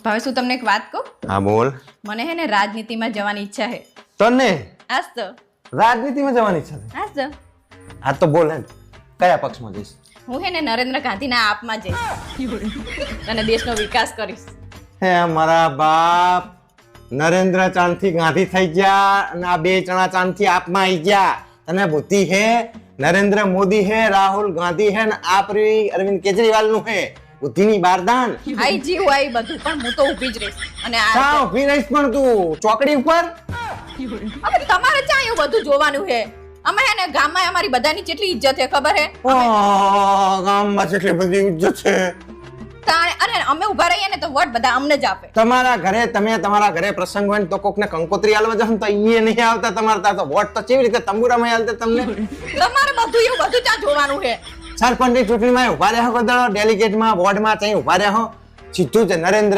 હવે શું તમને એક વાત કહું? હા બોલ. મને હે ને રાજનીતિમાં જવાની ઈચ્છા છે. તને આજ તો રાજનીતિમાં જવાની ઈચ્છા છે? આજ તો હા તો બોલ એમ કયા પક્ષમાં જઈશ? હું હે ને નરેન્દ્ર ગાંધીના આપમાં જઈશ અને દેશનો વિકાસ કરીશ. હે મારા બાપ, નરેન્દ્ર ચાંદથી ગાંધી થઈ ગયા અને આ બે ચણા ચાંદથી આપમાં આવી ગયા. તને બુદ્ધિ હે? નરેન્દ્ર મોદી હે, રાહુલ ગાંધી હે ને આપ અરવિંદ કેજરીવાલ નું હે. બુદ્ધિની બારદાન. આઈ જીવ આઈ બધું પણ હું તો ઊભી જ રહીશ. અને ક્યાં ઊભી રહીશ પણ તું? ચોકડી ઉપર? હવે તમારે ક્યાં એવું બધું જોવાનું હે? અમે હે ને ગામમાં અમારી બધાની કેટલી ઇજ્જત છે ખબર હે? ગામમાં કેટલી બધી ઇજ્જત છે. અને અમે ઊભા રહીએ ને તો વોટ બધા અમને જ આપે. તમારા ઘરે પ્રસંગ હોય ને તો કોકને કંકોત્રી આલવા જાવ ને તો ઈ નહીં આવતા તમારે ત્યાં તો વોટ તો કેવી રીતે તંબુરામાં આલતે તમને? તમારે બધું એવું બધું ત્યાં જોવાનું હે. સરપંચની ચૂંટણીમાં ઉભા રહ્યા કોઈ દાડો ડેલિગેટમાં વોર્ડમાં ત્યાં ઉભા રહ્યા સીધું છે નરેન્દ્ર